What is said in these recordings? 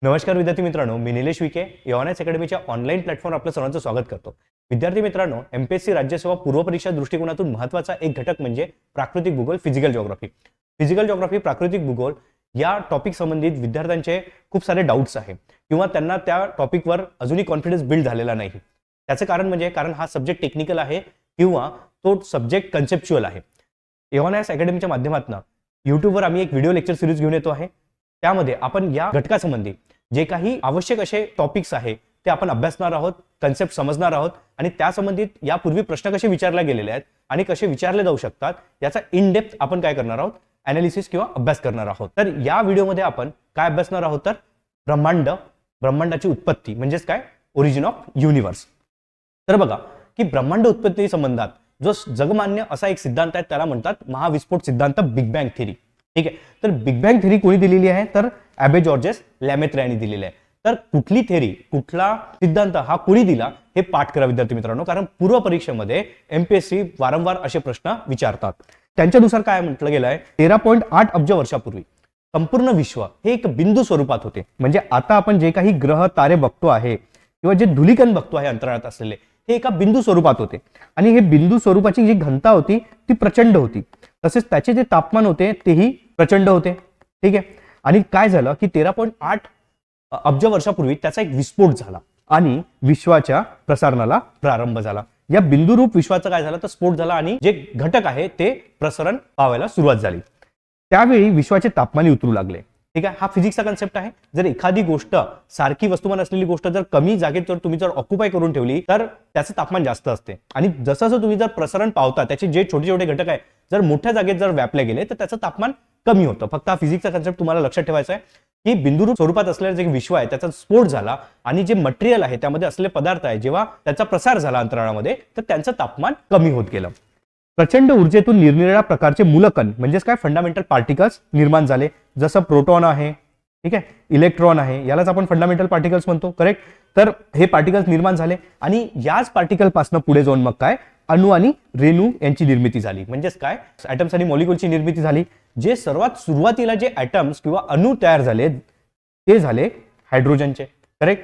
नमस्कार विद्यार्थी मित्रांनो, मी निलेश विखे एओनएस अकॅडमीच्या ऑनलाईन प्लॅटफॉर्मवर आपलं सर्वांचं स्वागत करतो। विद्यार्थी मित्रांनो, एमपीएससी राज्यसेवा पूर्व परीक्षा दृष्टिकोनातून महत्त्वाचा एक घटक म्हणजे प्राकृतिक भूगोल, फिजिकल जिओग्राफी। फिजिकल जिओग्राफी, प्राकृतिक भूगोल या टॉपिक संबंधित विद्यार्थ्यांचे खूप सारे डाऊट्स आहे किंवा त्यांना त्या टॉपिकवर अजूनही कॉन्फिडन्स बिल्ड झालेला नाही। त्याचं कारण म्हणजे कारण हा सब्जेक्ट टेक्निकल आहे किंवा तो सब्जेक्ट कन्सेप्च्युअल आहे। एओनएस अकॅडमीच्या माध्यमातून YouTubeवर आम्ही एक व्हिडिओ लेक्चर सिरीज घेऊन येतो आहे। त्यामध्ये आपण या घटकासंबंधी जे काही आवश्यक असे टॉपिक्स आहे ते आपण अभ्यासणार आहोत, कन्सेप्ट समजणार आहोत आणि त्यासंबंधित यापूर्वी प्रश्न कसे विचारले गेलेले आहेत आणि कसे विचारले जाऊ शकतात याचा इन डेप्थ आपण काय करणार आहोत, एनालिसिस किंवा अभ्यास करणार आहोत। तर या व्हिडिओमध्ये आपण काय अभ्यासणार आहोत तर ब्रह्मांडाची उत्पत्ती म्हणजेच काय, ओरिजिन ऑफ युनिव्हर्स। तर बघा की ब्रह्मांड उत्पत्ती संबंधात जो जगमान्य असा एक सिद्धांत आहे त्याला म्हणतात महाविस्फोट सिद्धांत, बिग बँग थेरी। ठीक आहे, तर बिग बँग थेरी कोणी दिलेली आहे तर ॲबे जॉर्जेस लॅमेत्रे यांनी दिलेली आहे। तर कुठली थेरी, कुठला सिद्धांत हा कोणी दिला हे पाठ करा विद्यार्थी मित्रांनो, कारण पूर्व परीक्षेमध्ये एमपीएससी वारंवार असे प्रश्न विचारतात। त्यांच्यानुसार काय म्हटलं गेलं आहे, 13.8 अब्ज वर्षापूर्वी संपूर्ण विश्व हे एक बिंदू स्वरूपात होते। म्हणजे आता आपण जे काही ग्रह तारे बघतो आहे किंवा जे धुलीकण बघतो आहे अंतराळात असलेले, हे एका बिंदू स्वरूपात होते आणि हे बिंदू स्वरूपाची जी घनता होती ती प्रचंड होती, तसेच त्याचे जे तापमान होते तेही प्रचंड होते। ठीक आहे, आणि काय झालं की 13.8 अब्ज वर्षापूर्वी त्याचा एक विस्फोट झाला आणि विश्वाच्या प्रसारणाला प्रारंभ झाला। या बिंदुरूप विश्वाचा काय झालं तर स्फोट झाला आणि जे घटक आहे ते प्रसरण पावायला सुरुवात झाली। त्यावेळी विश्वाचे तापमान उतरू लागले। ठीक आहे, हा फिजिक्सचा कन्सेप्ट आहे। जर एखादी गोष्ट, सारखी वस्तुमान असलेली गोष्ट जर कमी जागेत जर तुम्ही ऑक्युपाय करून ठेवली तर त्याचं तापमान जास्त असते आणि जसं तुम्ही जर प्रसरण पावता त्याचे जे छोटे छोटे घटक आहे जर मोठ्या जागेत जर व्यापले गेले तर त्याचं तापमान कमी होतं। फक्त हा फिजिक्सचा कन्सेप्ट तुम्हाला लक्षात ठेवायचा आहे की बिंदुरूप स्वरूपात असलेलं जे विश्व आहे त्याचा स्फोट झाला आणि जे मटेरियल आहे त्यामध्ये असलेले पदार्थ आहे जेव्हा त्याचा प्रसार झाला अंतराळामध्ये तर त्यांचं तापमान कमी होत गेलं। प्रचंड ऊर्जेतून निरनिराळ्या प्रकारचे मूलकण म्हणजेच काय, फंडामेंटल पार्टिकल्स निर्माण झाले। जसं प्रोटॉन आहे, ठीक आहे, इलेक्ट्रॉन आहे, यालाच आपण फंडामेंटल पार्टिकल्स म्हणतो, करेक्ट। तर हे पार्टिकल्स निर्माण झाले आणि याच पार्टिकल पासून पुढे जाऊन मग काय, अणु आणि रेणू यांची निर्मिती झाली। म्हणजेच काय, ॲटम्स आणि मॉलिक्युलची निर्मिती झाली। जे सर्वात सुरुवातीला जे ॲटम्स किंवा अणु तयार झाले ते झाले हायड्रोजनचे, करेक्ट।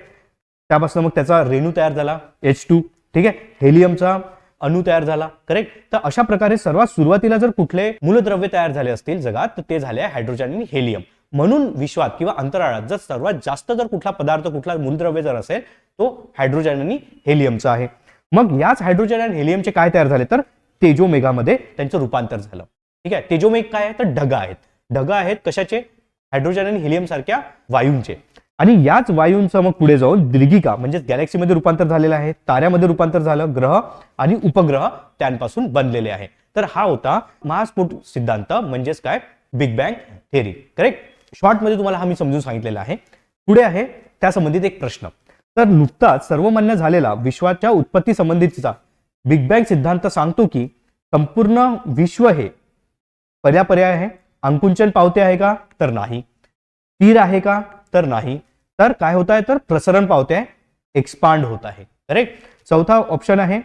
त्यापासून मग त्याचा रेणू तयार झाला H2, ठीक आहे, हेलियमचा अणु तयार झाला, करेक्ट। तर अशा प्रकारे सर्वात सुरुवातीला जर कुठले मूलद्रव्य तयार झाले असतील जगात तर ते झाले हायड्रोजन आणि हेलियम। म्हणून विश्वात किंवा अंतराळात जर सर्वात जास्त जर कुठला पदार्थ, कुठला मूलद्रव्य जर असेल तो हायड्रोजन आणि हेलियमचा आहे। मग याच हायड्रोजन आणि हेलियमचे काय तयार झाले तर तेजोमेघामध्ये त्यांचं रूपांतर झालं। ठीक आहे, तेजोमेघ काय आहे तर ढग आहेत। ढग आहेत कशाचे, हायड्रोजन आणि हेलियम सारख्या वायूंचे। आणि याच वायूंचं मग पुढे जाऊन दीर्घिका म्हणजे गॅलेक्सीमध्ये रूपांतर झालेलं आहे, ताऱ्यामध्ये रूपांतर झालं, ग्रह आणि उपग्रह त्यांपासून बनलेले आहे। तर हा होता महास्फोट सिद्धांत म्हणजेच काय, बिग बँग थेरी, करेक्ट। शॉर्टमध्ये तुम्हाला हा मी समजून सांगितलेला आहे। पुढे आहे त्या संबंधित एक प्रश्न। तर नुकताच सर्वमान्य झालेला विश्वाच्या उत्पत्ती संबंधीचा बिग बँग सिद्धांत सांगतो की संपूर्ण विश्व हे पर्याय आहे, अंकुंचन पावते आहे का तर नाही, स्थिर आहे का तर नाही, तर काय होत आहे तर प्रसरण पावते आहे, एक्सपांड होत आहे, करेक्ट। चौथा ऑप्शन आहे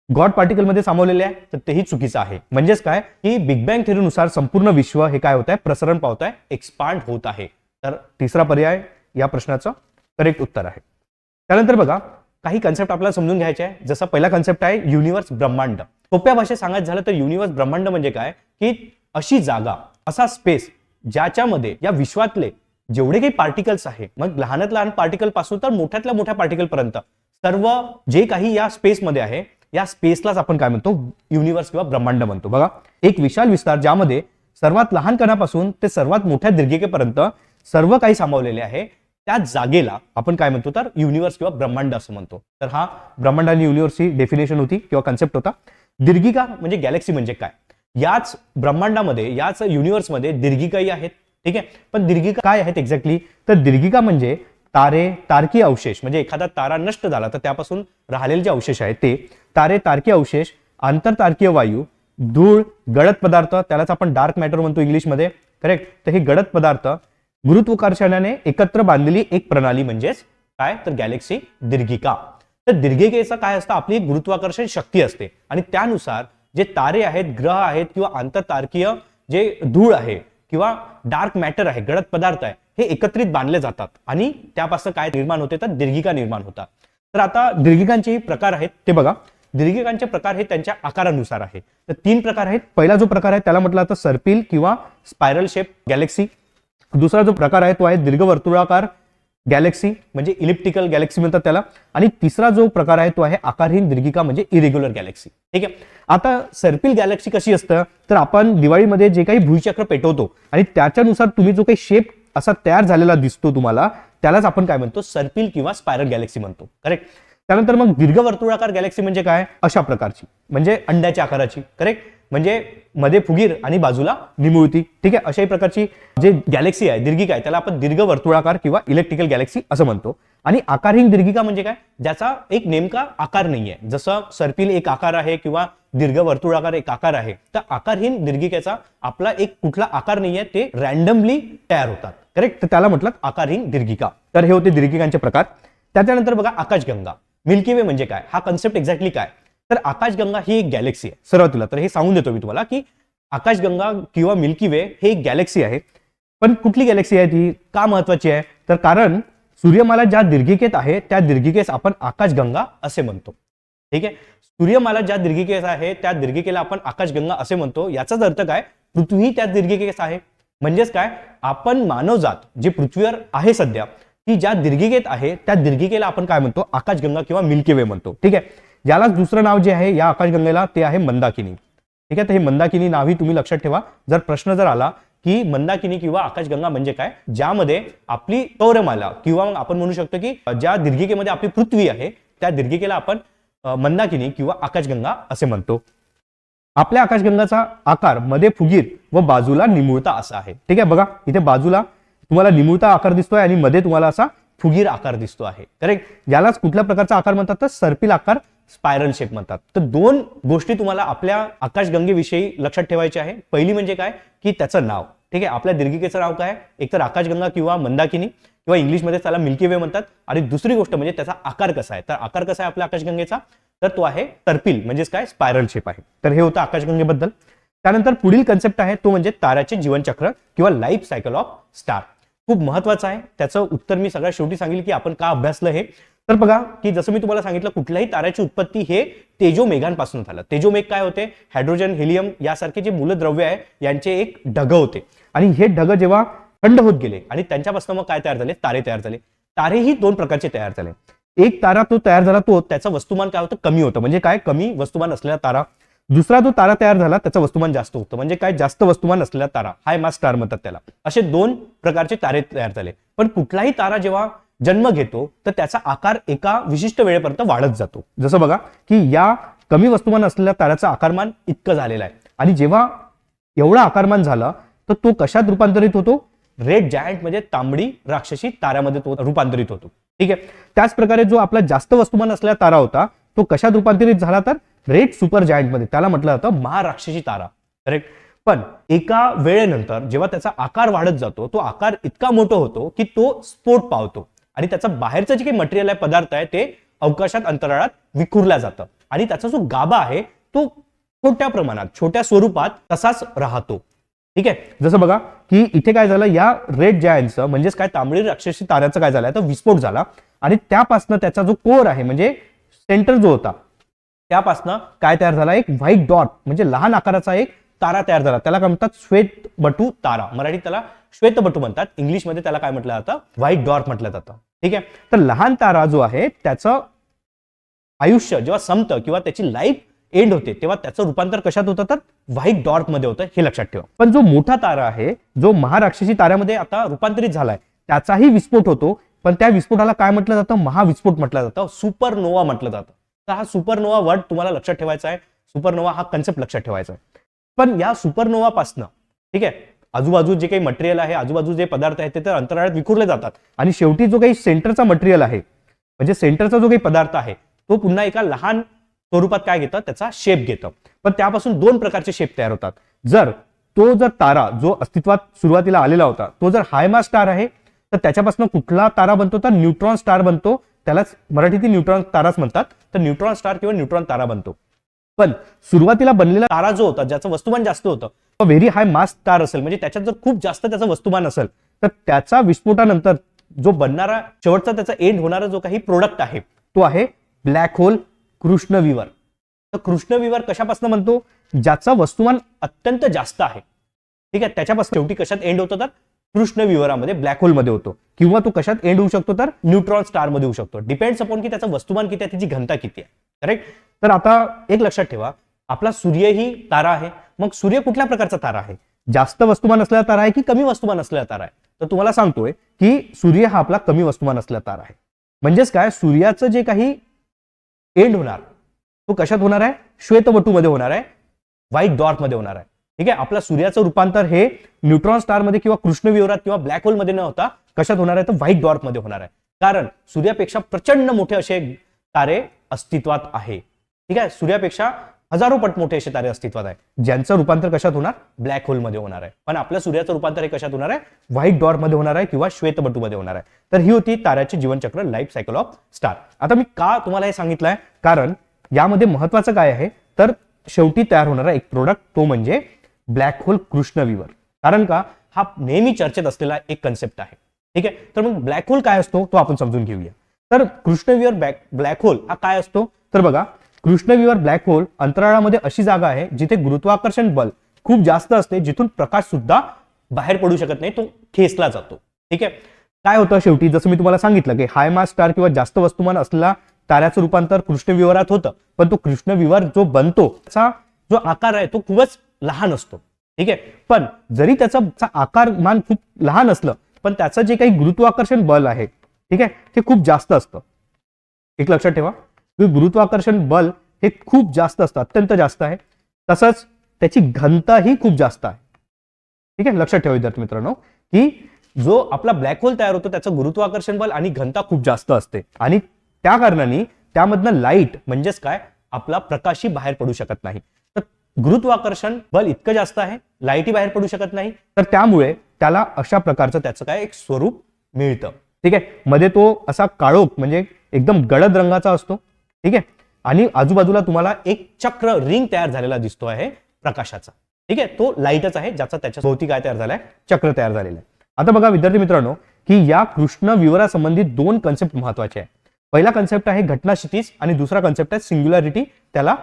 गॉड पार्टिकल मध्ये सामावलेले आहे, तर तेही चुकीचं आहे। म्हणजेच काय की बिग बँग थेरीनुसार संपूर्ण विश्व हे काय होत आहे, प्रसरण पावत आहे, एक्सपांड होत आहे। तर तिसरा पर्याय या प्रश्नाचं करेक्ट उत्तर आहे। त्यानंतर बघा काही कन्सेप्ट आपल्याला समजून घ्यायचे आहे। जसा पहिला कन्सेप्ट आहे युनिव्हर्स, ब्रह्मांड। सोप्या भाषेत सांगायचं झालं तर युनिव्हर्स, ब्रह्मांड म्हणजे काय की अशी जागा, असा स्पेस ज्याच्यामध्ये या विश्वातले जेवढे काही पार्टिकल्स आहे, मग लहानात लहान पार्टिकल पासून तर मोठ्यातल्या मोठ्या पार्टिकल पर्यंत सर्व जे काही या स्पेस मध्ये आहे या स्पेसलाच आपण काय म्हणतो, युनिव्हर्स किंवा ब्रह्मांड म्हणतो। बघा, एक विशाल विस्तार ज्यामध्ये सर्वात लहान कणापासून ते सर्वात मोठ्या दीर्घिकेपर्यंत सर्व काही सामावलेले आहे, त्या जागेला आपण काय म्हणतो तर युनिव्हर्स किंवा ब्रह्मांड असं म्हणतो। तर हा ब्रह्मांड आणि युनिव्हर्सची डेफिनेशन होती किंवा कन्सेप्ट होता। दीर्घिका म्हणजे गॅलेक्सी म्हणजे काय, याच ब्रह्मांडामध्ये, याच युनिव्हर्समध्ये दीर्घिकाही आहेत, ठीक आहे। पण दीर्घिका काय आहेत एक्झॅक्टली तर दीर्घिका म्हणजे तारे, तारकीय अवशेष, म्हणजे एखादा तारा नष्ट झाला तर त्यापासून राहिलेले जे अवशेष आहेत ते तारे, तारकीय अवशेष, आंतरतारकीय वायू, धूळ, गडद पदार्थ, त्यालाच आपण डार्क मॅटर म्हणतो इंग्लिशमध्ये, करेक्ट। तर हे गडद पदार्थ गुरुत्वाकर्षणाने एकत्र बांधलेली एक प्रणाली म्हणजेच काय तर गॅलेक्सी दीर्घिका। तर दीर्घिकेचं काय असतं, आपली गुरुत्वाकर्षण शक्ती असते आणि त्यानुसार जे तारे आहेत, ग्रह आहेत किंवा आंतरतारकीय जे धूळ आहे किंवा डार्क मॅटर आहे, गडद पदार्थ आहे, हे एकत्रित बांधले जातात आणि त्यापासून काय निर्माण होते तर दीर्घिका निर्माण होतात. तर आता दीर्घिकांचे प्रकार आहेत ते बघा. दीर्घिकांचे प्रकार हे त्यांच्या आकारानुसार आहे. तर 3 प्रकार आहेत. पहिला जो प्रकार आहे त्याला म्हटलं जातं सर्पिल किंवा स्पायरल शेप गॅलेक्सी. दुसरा जो प्रकार आहे तो आहे दीर्घवर्तुळाकार गॅलेक्सी म्हणजे इलिप्टिकल गॅलेक्सी म्हणतात त्याला. आणि तिसरा जो प्रकार आहे तो आहे आकारहीन दीर्घिका म्हणजे इरेग्युलर गॅलेक्सी. ठीक आहे. आता सर्पिल गॅलेक्सी कशी असतं तर आपण दिवाळीमध्ये जे काही भुईचक्र पेटवतो आणि त्याच्यानुसार तुम्ही जो काही शेप असा तयार झालेला दिसतो तुम्हाला त्यालाच आपण काय म्हणतो सर्पिल किंवा स्पायरल गॅलेक्सी म्हणतो. करेक्ट. त्यानंतर मग दीर्घवर्तुळाकार गॅलेक्सी म्हणजे काय अशा प्रकारची म्हणजे अंड्याच्या आकाराची. करेक्ट. म्हणजे मध्ये फुगीर आणि बाजूला निमुळती. ठीक आहे. अशाही प्रकारची जे गॅलेक्सी आहे दीर्घिका आहे त्याला आपण दीर्घवर्तुळाकार किंवा इलेक्ट्रिकल गॅलेक्सी असं म्हणतो. आणि आकारहीन दीर्घिका म्हणजे काय ज्याचा एक नेमका आकार नाहीये. जसं सर्पिल एक आकार आहे किंवा दीर्घवर्तुळाकार एक आकार आहे तर आकारहीन दीर्घिकेचा आपला एक कुठला आकार नाहीये ते रॅन्डमली तयार होतात. करेक्ट. तर त्याला म्हटलं आकारहीन दीर्घिका. तर हे होते दीर्घिकांचे प्रकार. त्याच्यानंतर बघा आकाशगंगा मिल्की वे म्हणजे काय हा कन्सेप्ट एक्झॅक्टली काय तर आकाशगंगा ही एक गॅलेक्सी आहे सुरुवातीला. तर हे सांगून देतो मी तुम्हाला की आकाशगंगा किंवा मिल्की वे हे एक गॅलेक्सी आहे. पण कुठली गॅलेक्सी आहे ती का महत्वाची आहे तर कारण सूर्यमाला ज्या दीर्घिकेत आहे त्या दीर्घिकेस आपण आकाशगंगा असे म्हणतो. ठीक आहे. सूर्यमाला ज्या दीर्घिकेस आहे त्या दीर्घिकेला आपण आकाशगंगा असे म्हणतो. याचाच अर्थ काय पृथ्वी त्या दीर्घिकेस आहे. म्हणजेच काय आपण मानवजात जे पृथ्वीवर आहे सध्या ती ज्या दीर्घिकेत आहे त्या दीर्घिकेला आपण काय म्हणतो आकाशगंगा किंवा मिल्की वे म्हणतो. ठीक आहे. याला दुसरं नाव जे आहे या आकाशगंगेला ते आहे मंदाकिनी. ठीक आहे. तर हे मंदाकिनी नावही तुम्ही लक्षात ठेवा. जर प्रश्न जर आला की मंदाकिनी किंवा आकाशगंगा म्हणजे काय ज्यामध्ये आपली सौरमाला किंवा आपण म्हणू शकतो की ज्या दीर्घिकेमध्ये आपली पृथ्वी आहे त्या दीर्घिकेला आपण मंदाकिनी किंवा आकाशगंगा असे म्हणतो. आपल्या आकाशगंगाचा आकार मध्ये फुगीर व बाजूला निमुळता असा आहे. ठीक आहे. बघा इथे बाजूला तुम्हाला निमुळता आकार दिसतोय आणि मध्ये तुम्हाला असा फुगीर आकार दिसतो आहे. करेक्ट. यालाच कुठल्या प्रकारचा आकार म्हणतात तर सर्पिल आकार स्पायरल शेप म्हणतात. तर 2 गोष्टी तुम्हाला आपल्या आकाशगंगेविषयी लक्षात ठेवायच्या आहे. पहिली म्हणजे काय की त्याचं नाव. ठीक आहे. आपल्या दीर्घिकेचं नाव काय एकतर आकाशगंगा किंवा मंदाकिनी किंवा इंग्लिशमध्ये त्याला मिल्की वे म्हणतात. आणि दुसरी गोष्ट म्हणजे त्याचा आकार कसा आहे तर आकार कसा आहे आपल्या आकाशगंगेचा तर तो आहे सर्पिल म्हणजेच काय स्पायरल शेप आहे. तर हे होतं आकाशगंगेबद्दल. त्यानंतर पुढील कन्सेप्ट आहे तो म्हणजे ताऱ्याचे जीवनचक्र किंवा लाईफ सायकल ऑफ स्टार. खूप महत्वाचं आहे. त्याचं उत्तर मी सगळ्यात शेवटी सांगेल की आपण का अभ्यासलं हे. तर बघा की जसं मी तुम्हाला सांगितलं कुठल्याही ताऱ्याची उत्पत्ती हे तेजोमेघांपासून झालं. तेजोमेघ काय होते हायड्रोजन हेलियम यासारखे जे मूलद्रव्य आहे यांचे एक ढग होते आणि हे ढग जेव्हा थंड होत गेले आणि त्यांच्यापासून मग काय तयार झाले तारे तयार झाले. तारेही 2 प्रकारचे तयार झाले. एक तारा तो तयार झाला तो त्याचं वस्तुमान काय होतं कमी होतं म्हणजे काय कमी वस्तुमान असलेला तारा. दुसरा जो तारा तयार झाला त्याचं वस्तुमान जास्त होतं म्हणजे काय जास्त वस्तुमान असलेला तारा हाय मास स्टार म्हणतात त्याला. असे 2 प्रकारचे तारे तयार झाले. पण कुठलाही तारा जेव्हा जन्म घेतो तर त्याचा आकार एका विशिष्ट वेळेपर्यंत वाढत जातो. जसं बघा की या कमी वस्तुमान असलेल्या ताऱ्याचं आकारमान इतकं झालेलं आहे आणि जेव्हा एवढा आकारमान झाला तर तो कशात रूपांतरित होतो रेड जायंट म्हणजे तांबडी राक्षसी ताऱ्यामध्ये तो रूपांतरित होतो. ठीक आहे. त्याच प्रकारे जो आपला जास्त वस्तुमान असलेला तारा होता तो कशात रूपांतरित झाला तर रेड सुपर जायंट मध्ये त्याला म्हटलं जातं महाराक्षसी तारा. करेक्ट. पण एका वेळेनंतर जेव्हा त्याचा आकार वाढत जातो तो आकार इतका मोठा होतो की तो स्फोट पावतो आणि त्याचं बाहेरचं जे काही मटेरियल आहे पदार्थ आहे ते अवकाशात अंतराळात विखुरला जातं आणि त्याचा जो गाभा आहे तो छोट्या प्रमाणात छोट्या स्वरूपात तसाच राहतो. ठीक आहे. जसं बघा की इथे काय झालं या रेड जायंटचं म्हणजेच काय तांबडी राक्षसी ताऱ्याचं काय झालं तर विस्फोट झाला आणि त्यापासनं त्याचा जो कोर आहे म्हणजे सेंटर जो होता त्यापासनं काय तयार झाला एक व्हाईट डॉट म्हणजे लहान आकाराचा एक तारा तयार झाला. त्याला काय म्हणतात श्वेतबटू तारा. मराठीत त्याला श्वेतबटू म्हणतात. इंग्लिशमध्ये त्याला काय म्हटलं जातं व्हाईट डॉर्क म्हटलं जातं. ठीक आहे. तर लहान तारा जो आहे त्याचं आयुष्य जेव्हा संपतं किंवा त्याची लाईफ एंड होते तेव्हा त्याचं रूपांतर कशात होतं तर व्हाईट डॉर्क मध्ये होतं हे लक्षात ठेवा. पण जो मोठा तारा आहे जो महाराक्षसी ताऱ्यामध्ये आता रूपांतरित झालाय त्याचाही विस्फोट होतो. पण त्या विस्फोटाला काय म्हटलं जातं महाविस्फोट म्हटलं जातं सुपरनोवा म्हटलं जातं. तर हा सुपरनोवा वर्ड तुम्हाला लक्षात ठेवायचा आहे. सुपरनोवा हा कन्सेप्ट लक्षात ठेवायचा आहे. पण या सुपरनोवा पासनं ठीक आहे आजूबाजू जे काही मटेरियल आहे आजूबाजू जे पदार्थ आहेत ते तर अंतराळात विखुरले जातात आणि शेवटी जो काही सेंटरचा मटेरियल आहे म्हणजे सेंटरचा जो काही पदार्थ आहे तो पुन्हा एका लहान स्वरूपात काय घेतं त्याचा शेप घेतं. पण त्यापासून 2 प्रकारचे शेप तयार होतात. जर तारा जो अस्तित्वात सुरुवातीला आलेला होता तो जर हाय मास स्टार आहे तर त्याच्यापासून कुठला तारा बनतो तर न्यूट्रॉन स्टार बनतो. त्यालाच मराठीत न्यूट्रॉन ताराच म्हणतात. तर न्यूट्रॉन स्टार किंवा न्यूट्रॉन तारा बनतो. पण सुरुवातीला बनलेला तारा जो होता ज्याचं वस्तुमान जास्त होतं व्हेरी हाय मास स्टार असेल म्हणजे त्याच्यात जर खूप जास्त त्याचं वस्तुमान असेल तर त्याचा विस्फोटानंतर जो बनणारा शेवटचा त्याचा एंड होणारा जो काही प्रोडक्ट आहे तो आहे ब्लॅक होल कृष्णविवर. तर कृष्णविवर कशापासून म्हणतो, ज्याचा वस्तुमान अत्यंत जास्त आहे. ठीक आहे, त्याच्यापासून शेवटी कशात एंड होतो तर कृष्णविवरामध्ये ब्लॅक होलमध्ये होतो, किंवा तो कशात एंड होऊ शकतो तर न्यूट्रॉन स्टार मध्ये होऊ शकतो. डिपेंड्स अपॉन की त्याचं वस्तुमान किती आहे, त्याची घनता किती आहे. करेक्ट. तर आता एक लक्षात ठेवा, आपला सूर्य ही तारा आहे. मग सूर्य कुठल्या प्रकारचा तारा आहे, जास्त वस्तुमान असलेला तारा आहे की कमी वस्तुमान असलेला तारा आहे. तर तुम्हाला सांगतोय की सूर्य हा आपला कमी वस्तुमान असलेला तारा आहे. म्हणजेच काय, सूर्याचं जे काही एंड होणार तो कशात होणार आहे, श्वेतवटूमध्ये होणार आहे, व्हाईट डॉर्क मध्ये होणार आहे. ठीक आहे, आपल्या सूर्याचं रूपांतर हे न्यूट्रॉन स्टार मध्ये किंवा कृष्णविवरात किंवा ब्लॅक होल मध्ये न होता कशात होणार आहे तर व्हाईट डॉर्क मध्ये होणार आहे. कारण सूर्यापेक्षा प्रचंड मोठे असे तारे अस्तित्वात आहे. ठीक आहे, सूर्यापेक्षा हजारो पट मोठे असे तारे अस्तित्वात आहे, ज्यांचं रूपांतर कशात होणार, ब्लॅक होल मध्ये होणार आहे. पण आपल्या सूर्याचं रूपांतर हे कशात होणार आहे, व्हाईट डॉर्क मध्ये होणार आहे किंवा श्वेतबटूमध्ये होणार आहे. तर ही होती ताऱ्याचे जीवनचक्र, लाईफ सायकल ऑफ स्टार. आता मी का तुम्हाला हे सांगितलंय, कारण यामध्ये महत्वाचं काय आहे तर शेवटी तयार होणारा एक प्रोडक्ट तो म्हणजे ब्लॅक होल कृष्णविवर. कारण का, हा नेहमी चर्चेत असलेला एक कन्सेप्ट आहे. ठीक आहे, तर मग ब्लॅक होल काय असतो तो आपण समजून घेऊया. तर कृष्णविवर ब्लॅक होल हा काय असतो तर बघा, कृष्णविवर ब्लॅक होल अंतराळामध्ये अशी जागा आहे जिथे गुरुत्वाकर्षण बल खूप जास्त असते, जिथून प्रकाश सुद्धा बाहेर पडू शकत नाही, तो खेचला जातो. ठीक आहे, काय होतं शेवटी, जसं मी तुम्हाला सांगितलं की हाय मास स्टार किंवा जास्त वस्तुमान असलेला ताऱ्याचं रूपांतर कृष्णविवरात होतं, पण तो कृष्णविवर जो बनतो त्याचा जो आकार आहे तो खूपच लहान असतो. ठीक आहे, पण जरी त्याचा आकारमान खूप लहान असलं पण त्याचं जे काही गुरुत्वाकर्षण बल आहे, ठीक आहे, ते खूप जास्त असतं. एक लक्षात ठेवा, गुरुत्वाकर्षण बल हे खूप जास्त असतं, अत्यंत जास्त आहे. तसंच त्याची घनताही खूप जास्त आहे. ठीक आहे, लक्षात ठेवा विद्यार्थी मित्रांनो, की जो आपला ब्लॅक होल तयार होतो त्याचं गुरुत्वाकर्षण बल आणि घनता खूप जास्त असते, आणि त्या कारणाने त्यामधनं लाईट म्हणजेच काय, आपला प्रकाशही बाहेर पडू शकत नाही. तर गुरुत्वाकर्षण बल इतकं जास्त आहे, लाईटही बाहेर पडू शकत नाही, तर त्यामुळे त्याला अशा प्रकारचं त्याचं काय एक स्वरूप मिळतं. ठीक आहे, मध्ये तो असा काळोख म्हणजे एकदम गडद रंगाचा असतो. ठीक आहे, आणि आजूबाजूला तुम्हाला एक चक्र रिंग तयार झालेला दिसतो आहे प्रकाशाचा. ठीक आहे, तो लाईटच आहे ज्याचा त्याच्या भोवती काय तयार झालाय, चक्र तयार झालेलं आहे. आता बघा विद्यार्थी मित्रांनो, की या कृष्णविवरासंबंधित दोन कन्सेप्ट महत्वाचे आहे. पहिला कन्सेप्ट आहे घटना क्षितिज आणि दुसरा कन्सेप्ट आहे सिंग्युलॅरिटी, त्याला